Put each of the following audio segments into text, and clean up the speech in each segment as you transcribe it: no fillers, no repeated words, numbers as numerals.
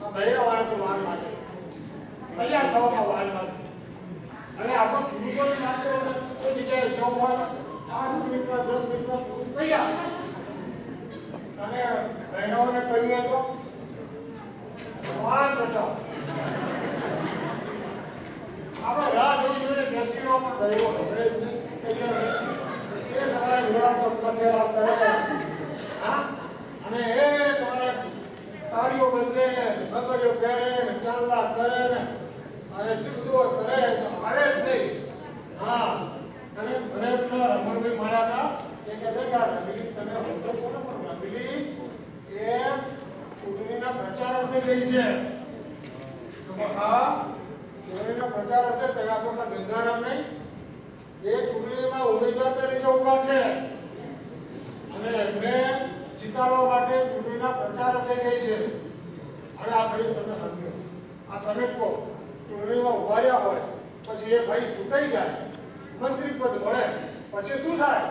આ બહેરાવાળા તો વાર લાગે, તૈયાર થવામાં વાર લાગે. અને આપણે પુરુષોની વાત કરો એ જગ્યાએ 8 મિનિટમાં 10 મિનિટમાં પૂરું તૈયાર. અને બહેરાઓને કહ્યું હોય તો વાન બચાવ. આપણે રાહ જોઈ જોઈને બેસી રહેવામાં ગયો હશે તૈયાર એ તમારે ઘોડા પર કથેરા કરે. હા, અને એ તમારે સાડીઓ બદલે, નગરીઓ પહેરે ને ચાંદલા કરે ને અને એટલું બધું કરે તો આવે જ નહીં. હા, અને મને પેલા રમણભાઈ મળ્યા હતા એ કહે છે કે રમીલી તમે હોતો છો ને, પણ રમીલી એ ચૂંટણીના પ્રચાર અર્થે ગઈ છે. હા, ચૂંટણીના પ્રચાર અર્થે પેલા તો ગંગારામ નહીં, એ ચૂંટણીમાં ઉમેદવાર તરીકે ઉભા છે અને એમને જીતાડવા માટે ચૂંટણીના પ્રચાર અર્થે ગઈ છે. અને આ ભાઈ તમે સમજો, આ તમે કહો ચૂંટણીમાં ઉભા રહ્યા હોય પછી એ ભાઈ ચૂંટાઈ જાય, મંત્રી પદ મળે, પછી શું થાય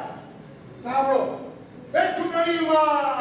સાંભળો. એ ચૂંટણીમાં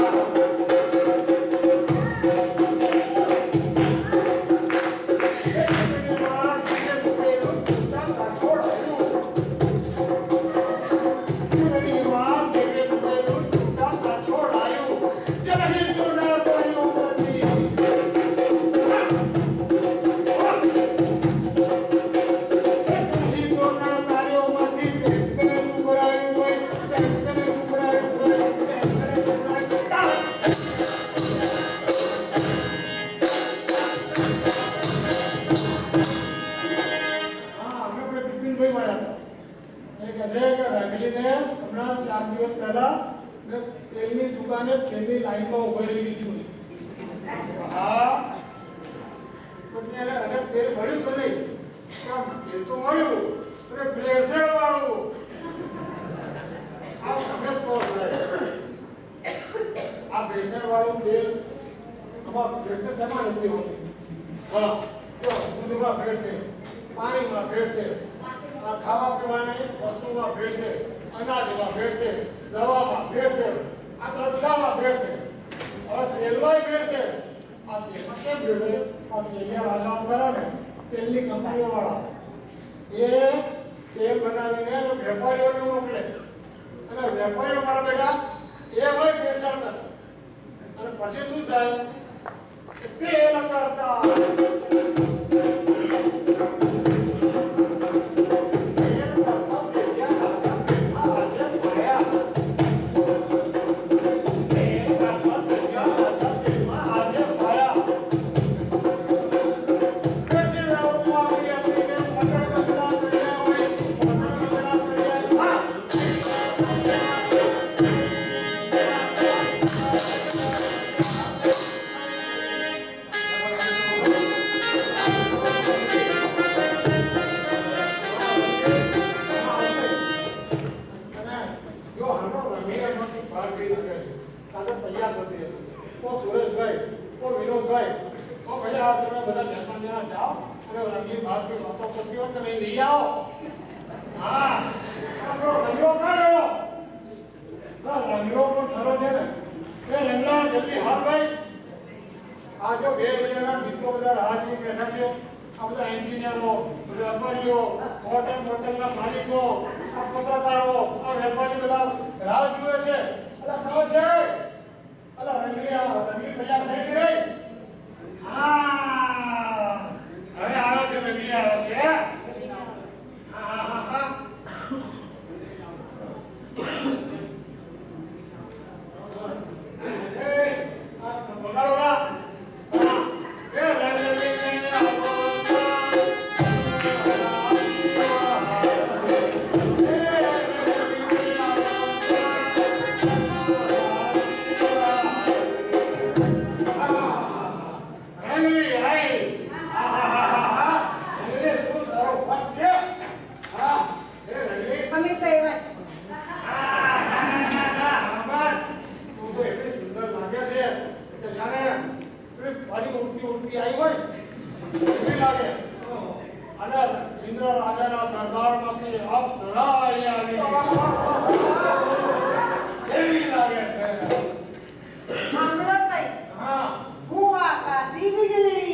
તેલની લાઈનમાં ઉભી રહેલી જોઈ. હા, અને તેલ મળ્યું તો નહીં, તેલ તો મળ્યું અને ભેળસેળ વાળું. આ તમે કહો છો આ ભેળસેળ વાળું તેલ આમાં ભેળસેળ શેમાં નથી હોતી? હા, જો દૂધમાં ભેળસેળ, પાણીમાં ભેળસેળ, આ ખાવા પીવાની વસ્તુમાં ભેળસેળ, અનાજમાં ભેળસેળ, દવામાં ભેળસેળ, આ બધામાં ભેળસેળ. હવે તેલમાં ભેળસેળ. આ તેલમાં કેમ ભેળસેળ? આ તેલિયા રાજાઓ ખરા ને, તેલની કંપનીઓ વાળા એ તેલ બનાવીને વેપારીઓને મોકલે અને વેપારીઓ મારા બેટા એ ભાઈ ભેળસેળ કરે. અને પછી શું થાય? તેલ કરતા હું આકાશી વીજળી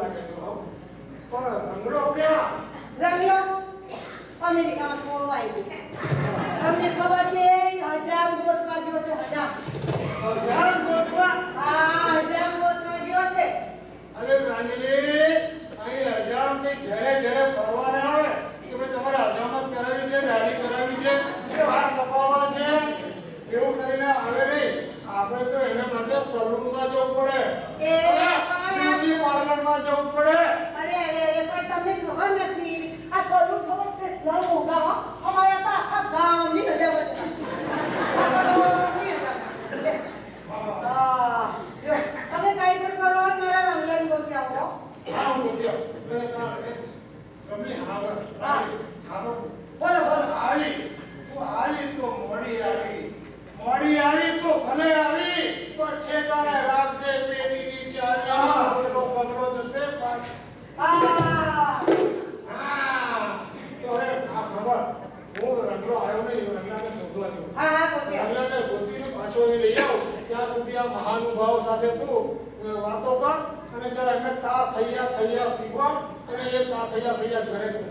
લાગે છે હો. પણ રંગલો ક્યાં? રંગલો અમેરિકામાં ખોવાઈ ગયો. તમને ખબર છે 1000 ગોતવા ગયો છે 1000 ગોતવા? હા 1000 ગોતવા ગયો છે. અરે રાંગલી અહીં હજામની ઘરે ઘરે ફરવાને આવે કે ભાઈ તમારે હજામત કરાવી છે, દાઢી કરાવી છે, કે વાત કપાવવા છે, એવું કરીને આવે નહીં. આપણે તો એના માટે સલૂનમાં જવું પડે, બ્યુટી પાર્લરમાં જવું પડે. અરે પણ તમને ખબર નથી આ સલૂન ખબર છે ના મોંઘા હો. અમારા તો આખા ગામની હજાર તમે કઈ પણ કરો મારા રંગલાન ગોત્યા હો. હા હું ગોત્યા રમણી હા બોલો આવી તું આવી તો મોડી આવી તો ભલે આવી પણ ઠેકાણે રાખજે પેટીની ચાવી નો પગલો જશે હા તો હવે આ ખબર હું રંગલો આવ્યો નહીં રંગલાને શોધવા ગયો. હા ગોત્યા રંગલાને ગોતીને પાછો અહીં લઈ આવ. ત્યાં સુધી આ મહાનુભાવ સાથે તું વાતો કર અને જરા એમને તા થૈયા શીખવા અને એ તા થૈયા ઘરે કરે.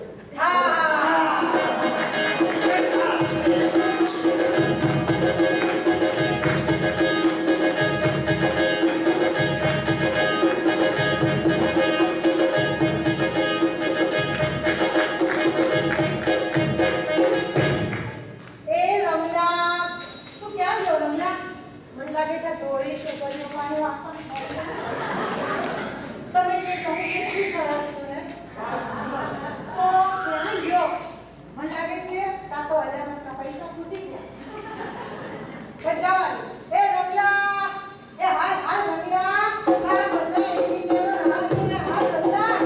તમે જે કહું કેટલી સરસ છો ને તો ક્યાં ગયો મને લાગે છે તા તો હજારના પૈસા ફૂટી ગયા જવાનું એ રંગલા એ હાલ રંગલા આ બધા એન્જિનિયરો રાહ જોઈને હાલ રંગલા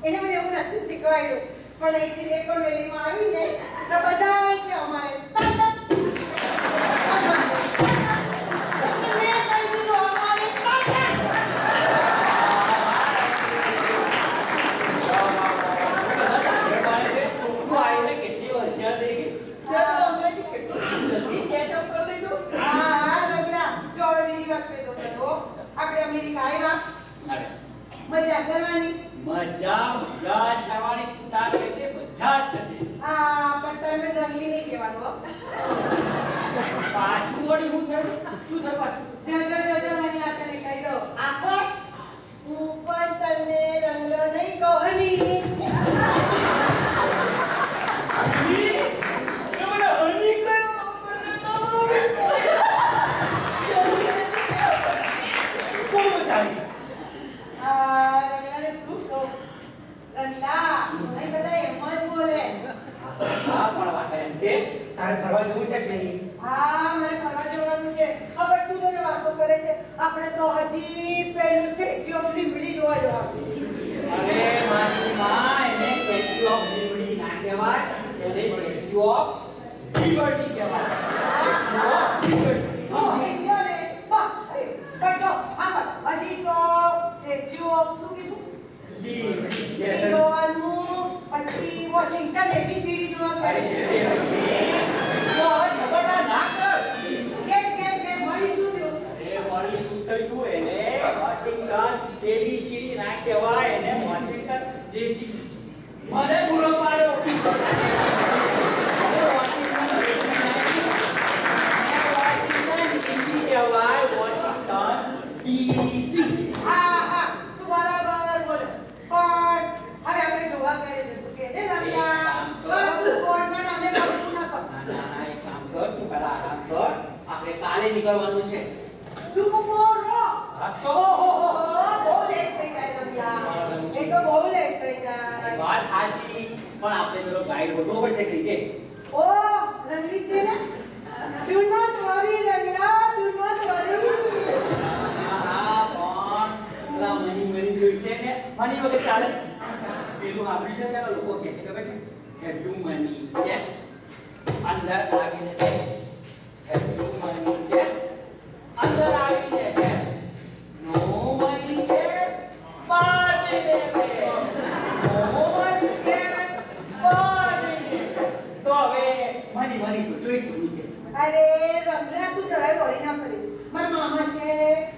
એને મને એવું નથી શીખવાડ્યું પણ અહીં સિલિકોન વેલીમાં આવીને તો બધા કે અમારે સ્ટાર્ટઅપ દેવાનું હો. પાછું વળી હું થયું? શું થયું પાછું? જો રંગલા તને કહી દઉં. આ કોણ? હું પણ તને રંગલો નહીં કહું હની. હની? એ મને હની કહ્યું? મને તો બહુ બહુ મજા આવી. આ રંગલાને શું કહું? રંગલા, અહીં બધા એમ જ બોલે. હા પણ વાત એમ કે તારે ફરવા જવું છે કે નહીં? હા, મારે ફરવા જવાનું છે. ખબર તું તો વાતો કરે છે. આપણે તો હજી પેલું સ્ટેચ્યુ ઓફ લિબર્ટી જોવા જવાનું. અરે મારી માં, એને સ્ટેચ્યુ ઓફ લિબર્ટી ના કહેવાય, એને સ્ટેચ્યુ ઓફ લિબર્ટી કહેવાય. Statue of liberty. તો સમજ્યો ને? બસ, પણ જો, સાંભળ, હજી તો સ્ટેચ્યુ ઓફ શું કીધું? લિબર્ટી. એ જોવાનું, પછી વોશિંગ્ટન એબીસીડી જોવા અરે કરે. તો હવે છબડા ના કર. કેમ મળી શું થયું? અરે વળી શું થઈશું? એને વોશિંગ્ટન એબીસીડી ના કહેવાય, એને વોશિંગ્ટન દેશી. મને પૂરો પાડ્યો. અરે વોશિંગ્ટન દેશી નહીં. વોશિંગ્ટન ડીસી કહેવાય, વોશિંગ્ટન ડીસી. હા, તું બરાબર બોલે. પણ હવે આપણે જોવા ક્યારે જઈશું કે ને રમ્યા? તું કોણના નામે કબૂલ ના કર. ના, એક કામ કર, તું પહેલા આરામ કર. આપણે કાલે નીકળવાનું છે. તું મોરો. હા તો બહુ લેટ થઈ જાય રમ્યા. એ તો બહુ લેટ થઈ જાય. વાત સાચી, પણ આપણે પેલો ગાઈડ ગોતવો પડશે ક્રિકેટ. ઓ રંગલી છે ને? ડુ નોટ વરી રંગલા, ડુ નોટ વરી. હા પણ પેલા મની જોઈ છે ને, મની વગર ચાલે. પેલું સાંભળ્યું છે ત્યારે લોકો કહે છે ખબર છે, હેવ યુ મની? યસ. અંદર આવીને બેસ. Have you money? યસ. અંદર આવીને બેસ. નો મની? યસ. બહાર જઈને બેસ. નો મની? યસ. બહાર જઈને બેસ. તો હવે મની તો જોઈશું નહીં. અરે રંગલા તું જરાય વરી ના કરીશ. મારા મામા છે,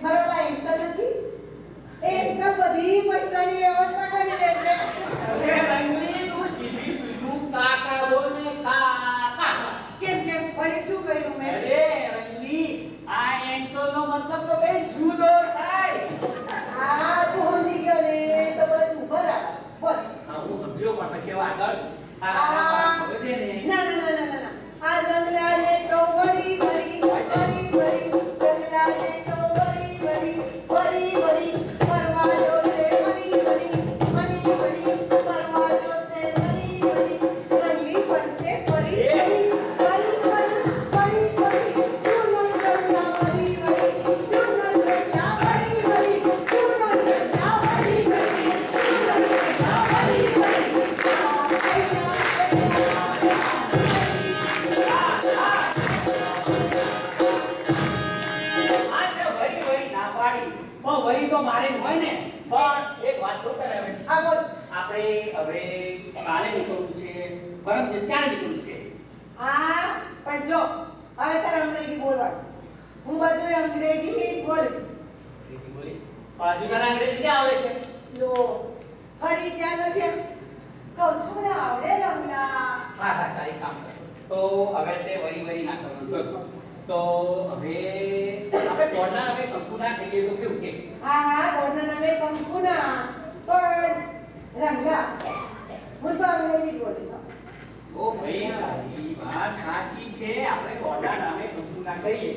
મારા પેલા અંકલ નથી. એ અંકલ બધી પૈસાની વ્યવસ્થા કરી દે છે. અરે રંગલી, તું સીધી સીધું કાકા બોલ ને, કાકા. કેમ વળી શું કર્યું મેં? અરે રંગલી, આ એન્કલનો મતલબ તો કઈ જુદો થાય. હા તું સમજી ગયો ને તો બધું બરાબર. બોલ. હા હું સમજ્યો, પણ પછી હવે આગળ આ ખબર છે ને. ના. આ રંગલાને તો વરી રંગલાને તો વરી પરવાજો છે મની પરવાજો છે મની રંગલી બનશે ફરી તું ન રંગલા વરી તું ન રંગલા વરી તું ન રંગલા વરી આજે વરી ના પાડી, પણ વરી તો મારે જ હોય ને. પણ એક વાત તો કરે હવે. આ બોલ. આપણે હવે કાલે નીકળવું છે, પરમ દિવસ ક્યારે નીકળવું છે? હા પણ જો હવે તારે અંગ્રેજી બોલવાનું. હું બધું અંગ્રેજી જ બોલીશ. અંગ્રેજી બોલીશ? પણ હજુ તને અંગ્રેજી ક્યાં આવડે છે? લો ફરી ત્યાં નથી કહું છું ને આવડે રમલા. હા ચાલ એક કામ કર. તો હવે તે વરી ના કરવાનું કર. તો હવે આપણે ગોળના નામે કંકુ ના કહીએ તો કેવું કે? હા ગોળના નામે કંકુના. પણ રમલા હું તો અંગ્રેજી જ બોલીશ. ઓ ભાઈ તારી વાત સાચી છે, આપણે ગોળના નામે કંકુ ના કહીએ,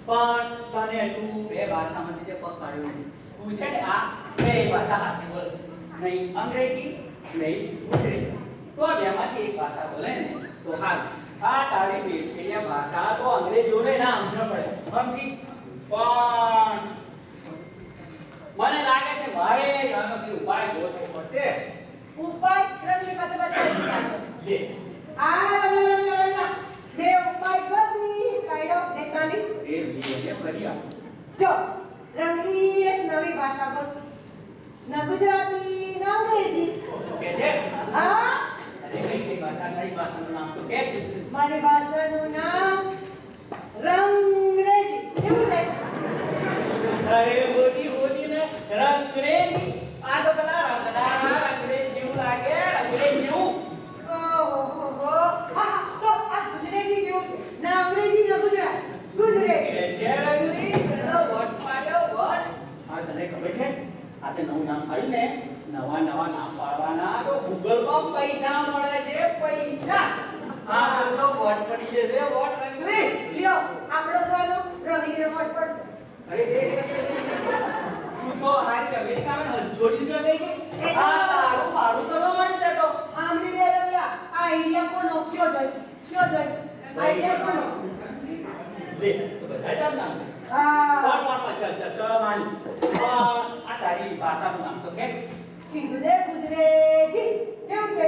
પણ તને હજુ બે ભાષામાંથી જે પગ કાઢ્યો નથી. તું છે ને આ બે ભાષા હાથે બોલ, નહીં અંગ્રેજી નહીં ગુજરાતી. તો આ બેમાંથી એક ભાષા બોલે ને તો સારું. આ તારી બેસેલી ભાષા તો અંગ્રેજોને ના સમજણ પડે, સમજી? પણ મને લાગે છે મારે આનો કઈ ઉપાય ગોતવો પડશે. ઉપાય રમલી પાસે બતાવી. લે આ રમલા બે ઉપાય કરી કાયો નેતાલી. એ લીએ ફરી આવ. જો રમલી એક નવી ભાષા બોલશે. ના ગુજરાતી ના અંગ્રેજી. કે છે હા અરે કઈ ભાષા, કઈ ભાષાનું નામ તો કે? મારી ભાષાનું નામ રંગરેજી. કેવું થાય? અરે હોદી ને રંગરેજી. આ તો પેલા રંગરેજ જેવું લાગે, રંગરેજ જેવું. ઓહો હા તો આ ગુજરાતી પૈસા મળે છે પૈસા. આ તો વોટ પડી જશે વોટ રંગલી. લ્યો આપણો સાલો રવિને વોટ પડશે. અરે તું તો હારી અમેરિકામાં જોડી લઈ ગઈ. આ તારું મારું તો ન મળી જતો. આમની લે રવિયા આ આઈડિયા કોનો કયો જોઈ આઈડિયા કોનો લે તો બધા જાણ નામ છે. હા ચાલ માન. આ તારી ભાષાનું નામ તો કે કીધું દે ગુજરેજી કેવું છે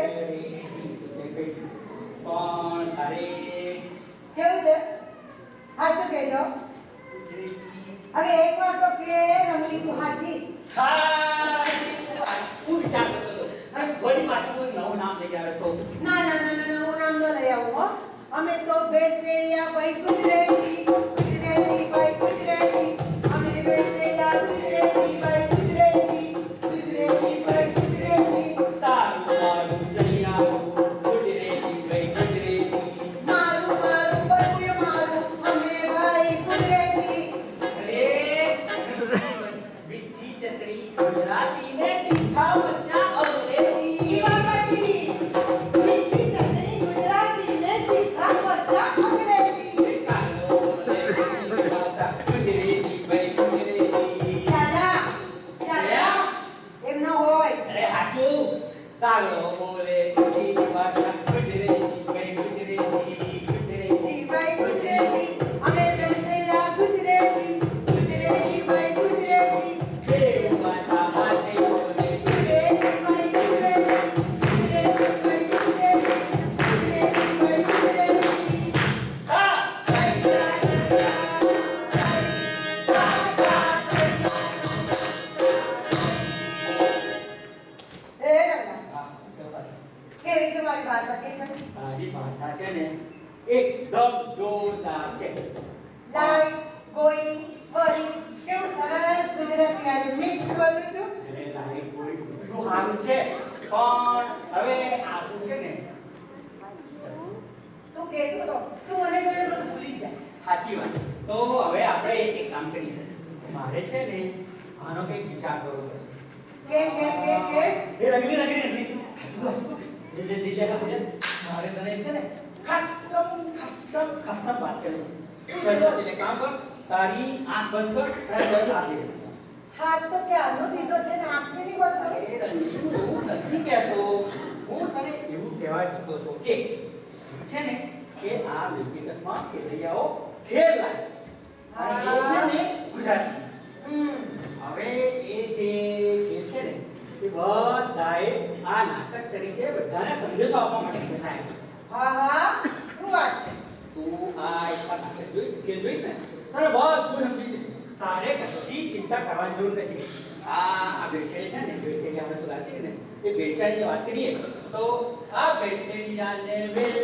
પણ તારે કેવું છે સાચું કહેજો હવે એક વાર તો કે રમલી તું હાજી હું વિચાર કરતો હતો અને વળી પાછું કોઈ નવું નામ લઈ આવે તો ના હું નામ ન લઈ આવું હો અમે તો બેસેયા ભાઈ ગુજરેજી ભાઈ ગુજરેજી અમે બેસેયા ગુજરેજી ભાઈ ગુજરેજી ભાઈ ગુજરેજી તારું મારું સૈયા ગુજરાતી ગઈ ગુજરાતી મારું બધું મારું અમે ભાઈ ગુજરેજી મીઠી ચટણી ગુજરાતી ને તીખા બચ્ચા અંગ્રેજી ઈ બાબાજી મીઠી ચટણી ગુજરાતી ને તીખા મરચાં અંગ્રેજી દાદા એમ ન હોય કાગડો બોલે સીધી ભાષા ગુજરાતી ગઈ ગુજરાતી જી ભાઈ ગુજરેજી અમે બેસેલા ગુજરેતી ભાઈ ગુજરેતી દેવ ભાષા હાથે બોલે ગુજરેતી ભાઈ ગુજરેતી ભાઈ ગુજરેતી ભાઈ ગુજરેતી હા કેવી છે મારી ભાષા કે છે તારી ભાષા છે ને એકદમ જોરદાર છે લાઈ ગોઈ વરી કેવું સરસ ગુજરાતી આજે મિક્સ બોલું છું અરે તારી કોઈ બધું સારું છે પણ હવે આવું છે ને તું કહેતો તો તું મને જોઈને બધું ભૂલી જ જાય સાચી વાત તો હવે આપણે એક કામ કરીએ મારે છે ને આનો કંઈક વિચાર કરવો પડશે કે એ રંગલી હાજુ લીલે મારે તને છે ને ખાસમ વાત કરવી ચલ એટલે કામ કર તારી આંખ બંધ કર અને બંધ રાખી હાથ તો ક્યારનો દીધો છે ને આંખને નહીં બંધ કરે એ રંગલી હું નથી કહેતો હું તને એવું કહેવા જતો હતો કે છે ને કે આ વેકેશનમાં ખેલૈયાઓ ખેલ લાગે છે અને એ છે ને ગુજરાતી હવે એ જે કે છે ને એ બધાએ આ નાટક તરીકે બધાને સંદેશો આપવા માટે કહેતા છે હા શું વાત છે તું આ એક નાટક જોઈશ કે જોઈશ ને તારે બધું સમજી જશે તારે કશી ચિંતા કરવાની જરૂર નથી આ બેડશેડી છે ને બેડશેડી આપણે તો રાખીએ ને એ બેડશેડીની વાત કરીએ તો આ બેડશેડીને વેલ